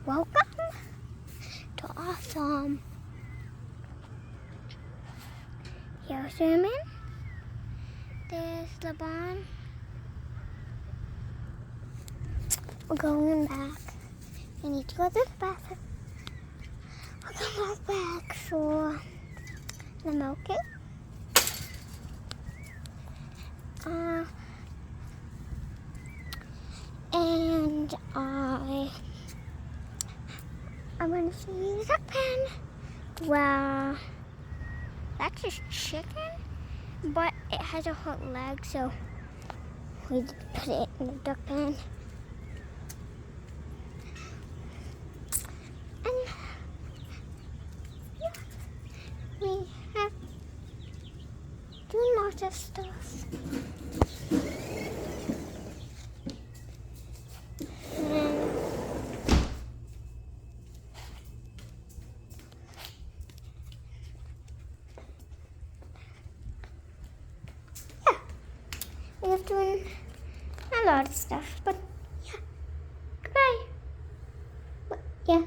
Welcome to awesome. Here's Sherman. There's the barn. We're going back. I need to go to the bathroom. We're going back for the milk it. And I'm going to see the duck pen. Well, that's just chicken, but it has a hook leg, so we put it in the duck pen. And we have doing lots of stuff. We're doing a lot of stuff, but yeah. Goodbye. Yeah.